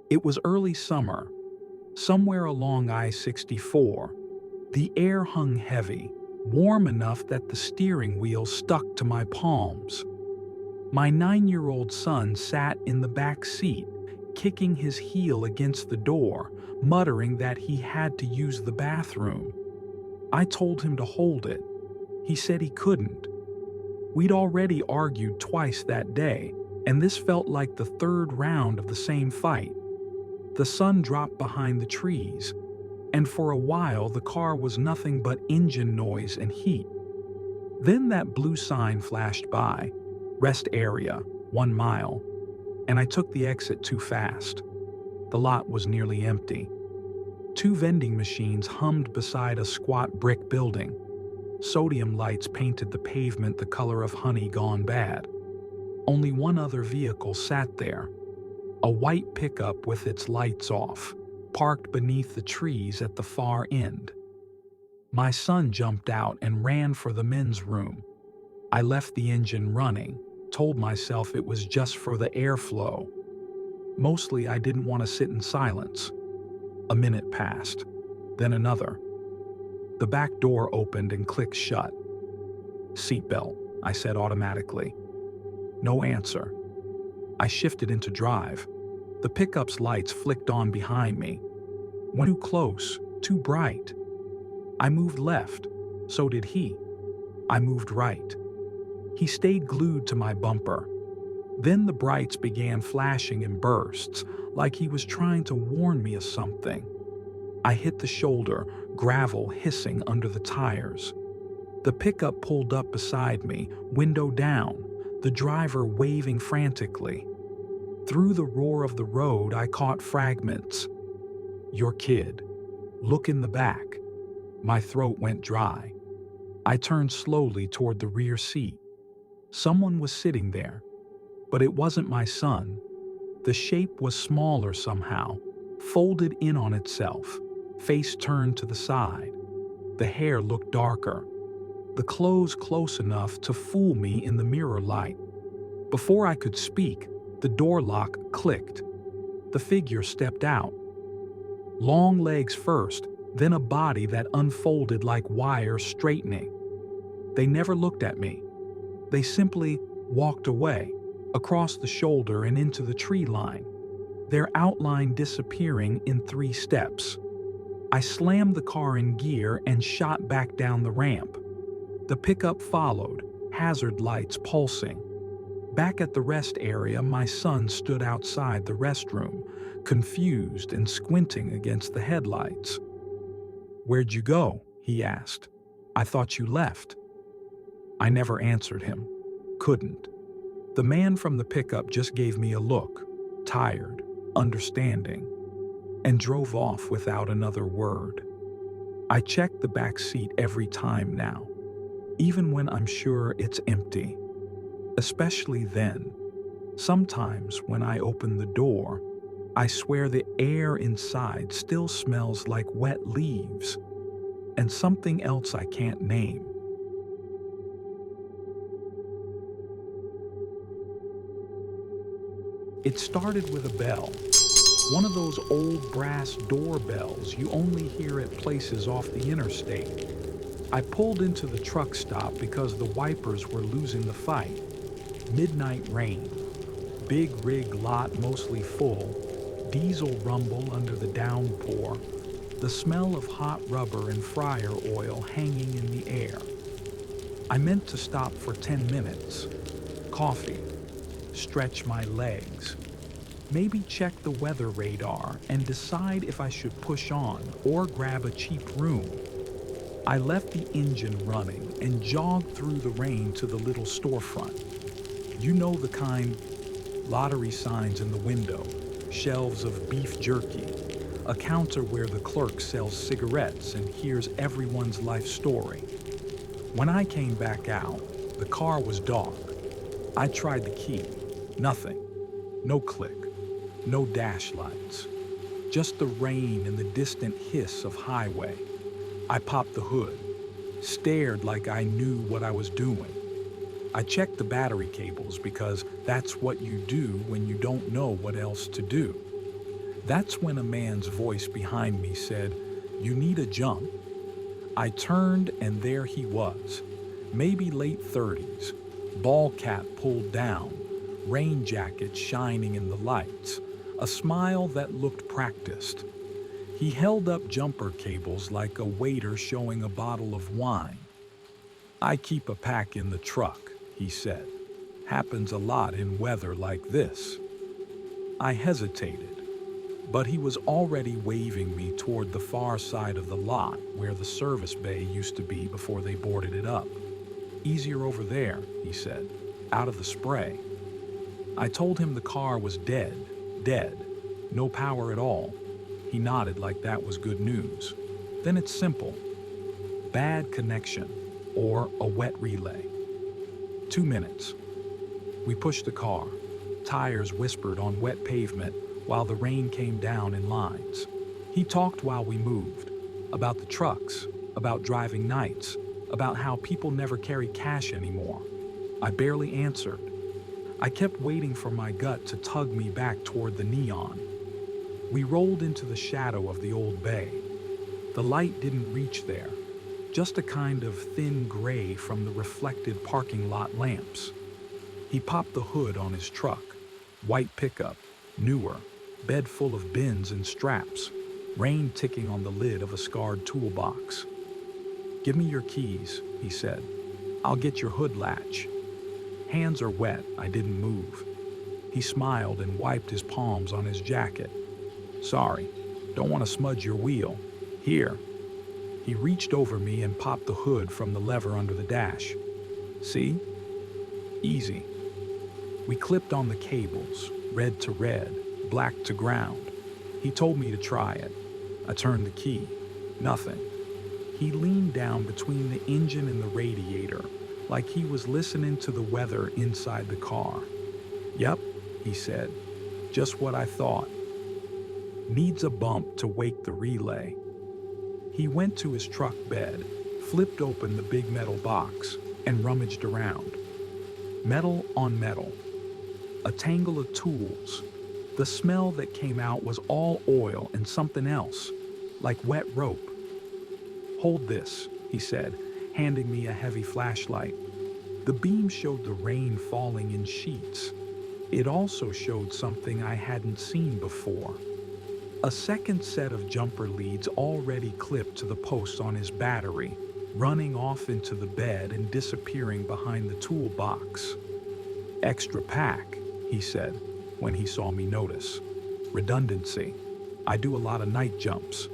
It was early summer, somewhere along I-64. The air hung heavy, warm enough that the steering wheel stuck to my palms. My 9-year-old son sat in the back seat, kicking his heel against the door, muttering that he had to use the bathroom. I told him to hold it. He said he couldn't. We'd already argued twice that day, and this felt like the third round of the same fight. The sun dropped behind the trees, and for a while the car was nothing but engine noise and heat. Then that blue sign flashed by, rest area, 1 mile, and I took the exit too fast. The lot was nearly empty. 2 vending machines hummed beside a squat brick building. Sodium lights painted the pavement the color of honey gone bad. Only one other vehicle sat there, a white pickup with its lights off, parked beneath the trees at the far end. My son jumped out and ran for the men's room. I left the engine running, told myself it was just for the airflow. Mostly I didn't want to sit in silence. A minute passed, then another. The back door opened and clicked shut. "Seatbelt," I said automatically. No answer. I shifted into drive. The pickup's lights flicked on behind me. Went too close, too bright. I moved left. So did he. I moved right. He stayed glued to my bumper. Then the brights began flashing in bursts, like he was trying to warn me of something. I hit the shoulder, gravel hissing under the tires. The pickup pulled up beside me, window down, the driver waving frantically. Through the roar of the road, I caught fragments. "Your kid. Look in the back." My throat went dry. I turned slowly toward the rear seat. Someone was sitting there, but it wasn't my son. The shape was smaller somehow, folded in on itself, face turned to the side. The hair looked darker, the clothes close enough to fool me in the mirror light. Before I could speak, the door lock clicked. The figure stepped out. Long legs first, then a body that unfolded like wires straightening. They never looked at me. They simply walked away, across the shoulder and into the tree line, their outline disappearing in 3 steps. I slammed the car in gear and shot back down the ramp. The pickup followed, hazard lights pulsing. Back at the rest area, my son stood outside the restroom, confused and squinting against the headlights. "Where'd you go?" he asked. "I thought you left." I never answered him. Couldn't. The man from the pickup just gave me a look, tired, understanding, and drove off without another word. I check the back seat every time now, even when I'm sure it's empty. Especially then. Sometimes when I open the door, I swear the air inside still smells like wet leaves and something else I can't name. It started with a bell, one of those old brass doorbells you only hear at places off the interstate. I pulled into the truck stop because the wipers were losing the fight. Midnight rain, big rig lot mostly full, diesel rumble under the downpour, the smell of hot rubber and fryer oil hanging in the air. I meant to stop for 10 minutes, coffee, stretch my legs, maybe check the weather radar and decide if I should push on or grab a cheap room. I left the engine running and jogged through the rain to the little storefront. You know the kind, lottery signs in the window, shelves of beef jerky, a counter where the clerk sells cigarettes and hears everyone's life story. When I came back out, the car was dark. I tried the key. Nothing. No click. No dash lights. Just the rain and the distant hiss of highway. I popped the hood, stared like I knew what I was doing. I checked the battery cables because that's what you do when you don't know what else to do. That's when a man's voice behind me said, "You need a jump." I turned and there he was, maybe late 30s, ball cap pulled down, rain jacket shining in the lights, a smile that looked practiced. He held up jumper cables like a waiter showing a bottle of wine. "I keep a pack in the truck," he said. "Happens a lot in weather like this." I hesitated, but he was already waving me toward the far side of the lot where the service bay used to be before they boarded it up. "Easier over there," he said, "out of the spray." I told him the car was dead, no power at all. He nodded like that was good news. "Then it's simple. Bad connection or a wet relay. 2 minutes." We pushed the car. Tires whispered on wet pavement while the rain came down in lines. He talked while we moved, about the trucks, about driving nights, about how people never carry cash anymore. I barely answered. I kept waiting for my gut to tug me back toward the neon. We rolled into the shadow of the old bay. The light didn't reach there, just a kind of thin gray from the reflected parking lot lamps. He popped the hood on his truck, white pickup, newer, bed full of bins and straps, rain ticking on the lid of a scarred toolbox. "Give me your keys," he said. "I'll get your hood latch." Hands are wet, I didn't move. He smiled and wiped his palms on his jacket. "Sorry, don't want to smudge your wheel. Here." He reached over me and popped the hood from the lever under the dash. "See? Easy." We clipped on the cables, red to red, black to ground. He told me to try it. I turned the key. Nothing. He leaned down between the engine and the radiator, like he was listening to the weather inside the car. "Yep," he said. "Just what I thought. Needs a bump to wake the relay." He went to his truck bed, flipped open the big metal box, and rummaged around. Metal on metal. A tangle of tools. The smell that came out was all oil and something else, like wet rope. "Hold this," he said, handing me a heavy flashlight. The beam showed the rain falling in sheets. It also showed something I hadn't seen before. A second set of jumper leads already clipped to the posts on his battery, running off into the bed and disappearing behind the toolbox. "Extra pack," he said, when he saw me notice. "Redundancy. I do a lot of night jumps."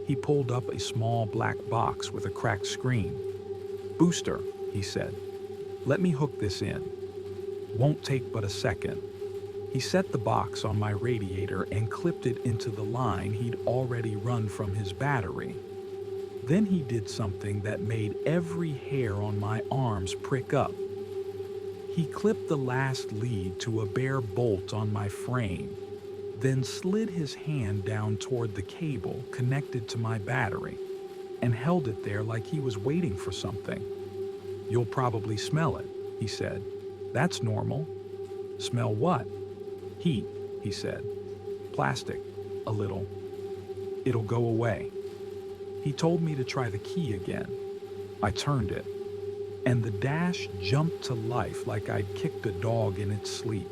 He pulled up a small black box with a cracked screen. "Booster," he said. "Let me hook this in. Won't take but a second." He set the box on my radiator and clipped it into the line he'd already run from his battery. Then he did something that made every hair on my arms prick up. He clipped the last lead to a bare bolt on my frame, then slid his hand down toward the cable connected to my battery and held it there like he was waiting for something. "You'll probably smell it," he said. "That's normal." "Smell what?" "Heat," he said. "Plastic, a little. It'll go away." He told me to try the key again. I turned it, and the dash jumped to life like I'd kicked a dog in its sleep.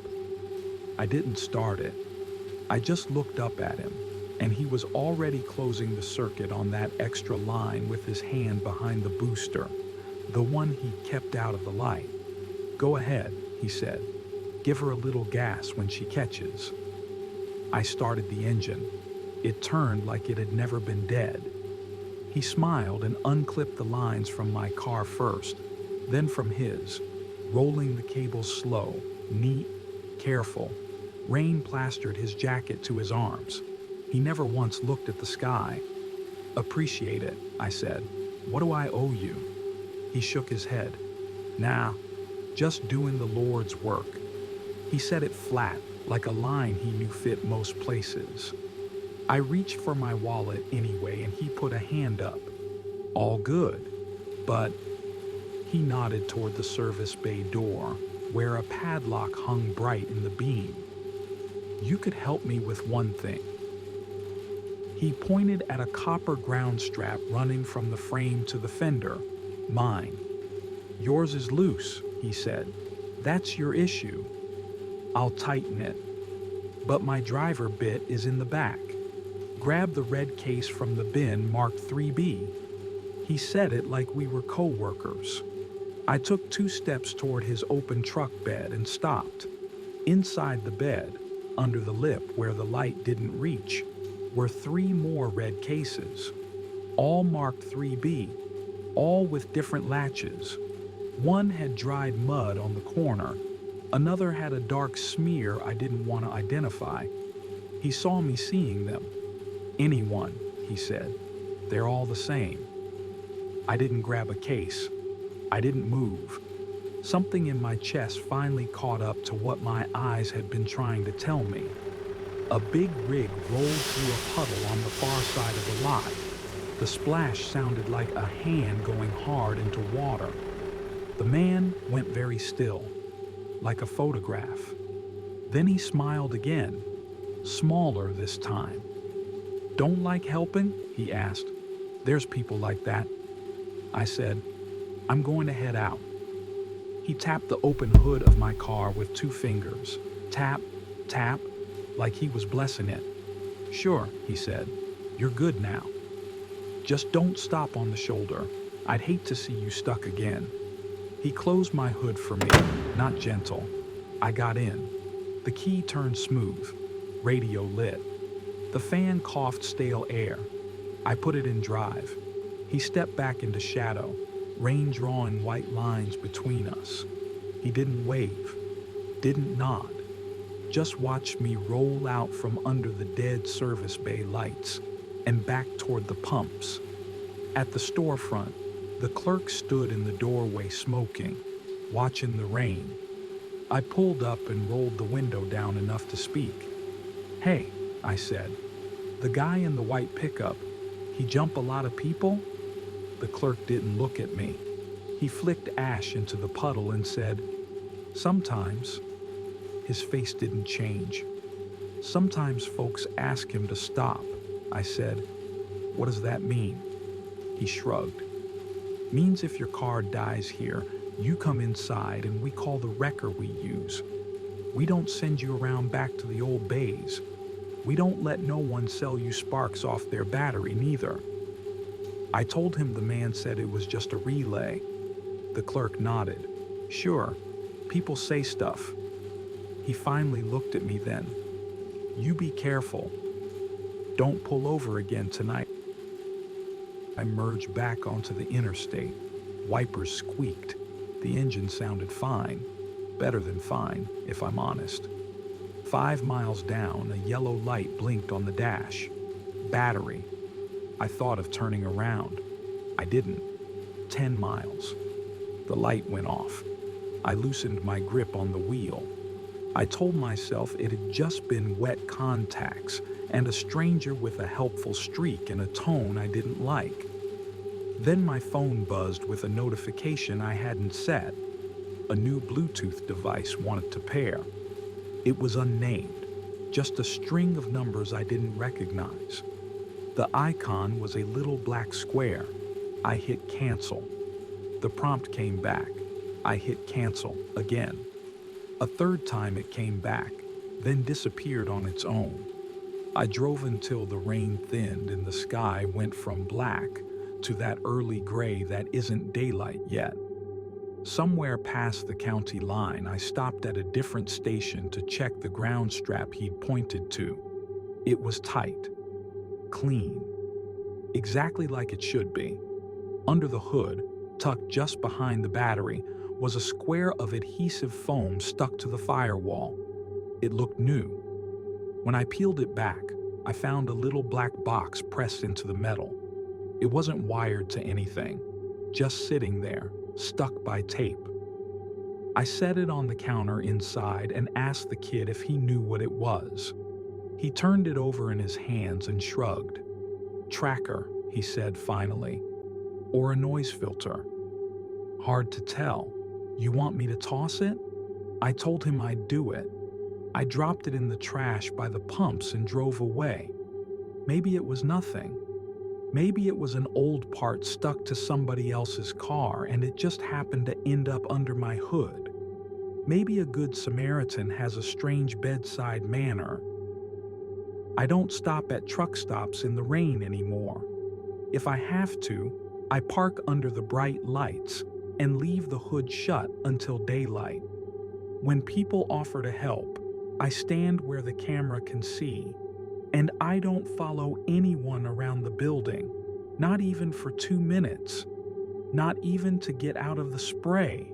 I didn't start it. I just looked up at him, and he was already closing the circuit on that extra line with his hand behind the booster, the one he kept out of the light. "Go ahead," he said. "Give her a little gas when she catches." I started the engine. It turned like it had never been dead. He smiled and unclipped the lines from my car first, then from his, rolling the cables slow, neat, careful. Rain plastered his jacket to his arms. He never once looked at the sky. "Appreciate it," I said. "What do I owe you?" He shook his head. "Nah, just doing the Lord's work." He said it flat, like a line he knew fit most places. I reached for my wallet anyway, and he put a hand up. "All good, but..." He nodded toward the service bay door, where a padlock hung bright in the beam. "You could help me with one thing. He pointed at a copper ground strap running from the frame to the fender. Mine. Yours is loose, he said. That's your issue. I'll tighten it. But my driver bit is in the back. Grab the red case from the bin marked 3B. He said it like we were co-workers. I took 2 steps toward his open truck bed and stopped. Inside the bed, under the lip where the light didn't reach, were 3 more red cases, all marked 3B, all with different latches. One had dried mud on the corner. Another had a dark smear I didn't want to identify. He saw me seeing them. Anyone, he said. They're all the same. I didn't grab a case. I didn't move. Something in my chest finally caught up to what my eyes had been trying to tell me. A big rig rolled through a puddle on the far side of the lot. The splash sounded like a hand going hard into water. The man went very still, like a photograph. Then he smiled again, smaller this time. Don't like helping? He asked. There's people like that. I said, I'm going to head out. He tapped the open hood of my car with 2 fingers. Tap, tap, like he was blessing it. Sure, he said. You're good now. Just don't stop on the shoulder. I'd hate to see you stuck again. He closed my hood for me, not gentle. I got in. The key turned smooth. Radio lit. The fan coughed stale air. I put it in drive. He stepped back into shadow, rain drawing white lines between us. He didn't wave, didn't nod, just watched me roll out from under the dead service bay lights and back toward the pumps. At the storefront, the clerk stood in the doorway smoking, watching the rain. I pulled up and rolled the window down enough to speak. Hey, I said, the guy in the white pickup, he jump a lot of people? The clerk didn't look at me. He flicked ash into the puddle and said, sometimes. His face didn't change. Sometimes folks ask him to stop. I said, what does that mean? He shrugged. Means if your car dies here, you come inside and we call the wrecker we use. We don't send you around back to the old bays. We don't let no one sell you sparks off their battery neither. I told him the man said it was just a relay. The clerk nodded. Sure, people say stuff. He finally looked at me then. You be careful. Don't pull over again tonight. I merged back onto the interstate. Wipers squeaked. The engine sounded fine. Better than fine, if I'm honest. 5 miles down, a yellow light blinked on the dash. Battery. I thought of turning around. I didn't. 10 miles. The light went off. I loosened my grip on the wheel. I told myself it had just been wet contacts and a stranger with a helpful streak and a tone I didn't like. Then my phone buzzed with a notification I hadn't set. A new Bluetooth device wanted to pair. It was unnamed, just a string of numbers I didn't recognize. The icon was a little black square. I hit cancel. The prompt came back. I hit cancel again. A third time it came back, then disappeared on its own. I drove until the rain thinned and the sky went from black to that early gray that isn't daylight yet. Somewhere past the county line, I stopped at a different station to check the ground strap he'd pointed to. It was tight, clean, exactly like it should be. Under the hood, tucked just behind the battery, was a square of adhesive foam stuck to the firewall. It looked new. When I peeled it back, I found a little black box pressed into the metal. It wasn't wired to anything, just sitting there, stuck by tape. I set it on the counter inside and asked the kid if he knew what it was. He turned it over in his hands and shrugged. Tracker, he said finally. Or a noise filter. Hard to tell. You want me to toss it? I told him I'd do it. I dropped it in the trash by the pumps and drove away. Maybe it was nothing. Maybe it was an old part stuck to somebody else's car and it just happened to end up under my hood. Maybe a good Samaritan has a strange bedside manner. I don't stop at truck stops in the rain anymore. If I have to, I park under the bright lights and leave the hood shut until daylight. When people offer to help, I stand where the camera can see, and I don't follow anyone around the building, not even for 2 minutes, not even to get out of the spray.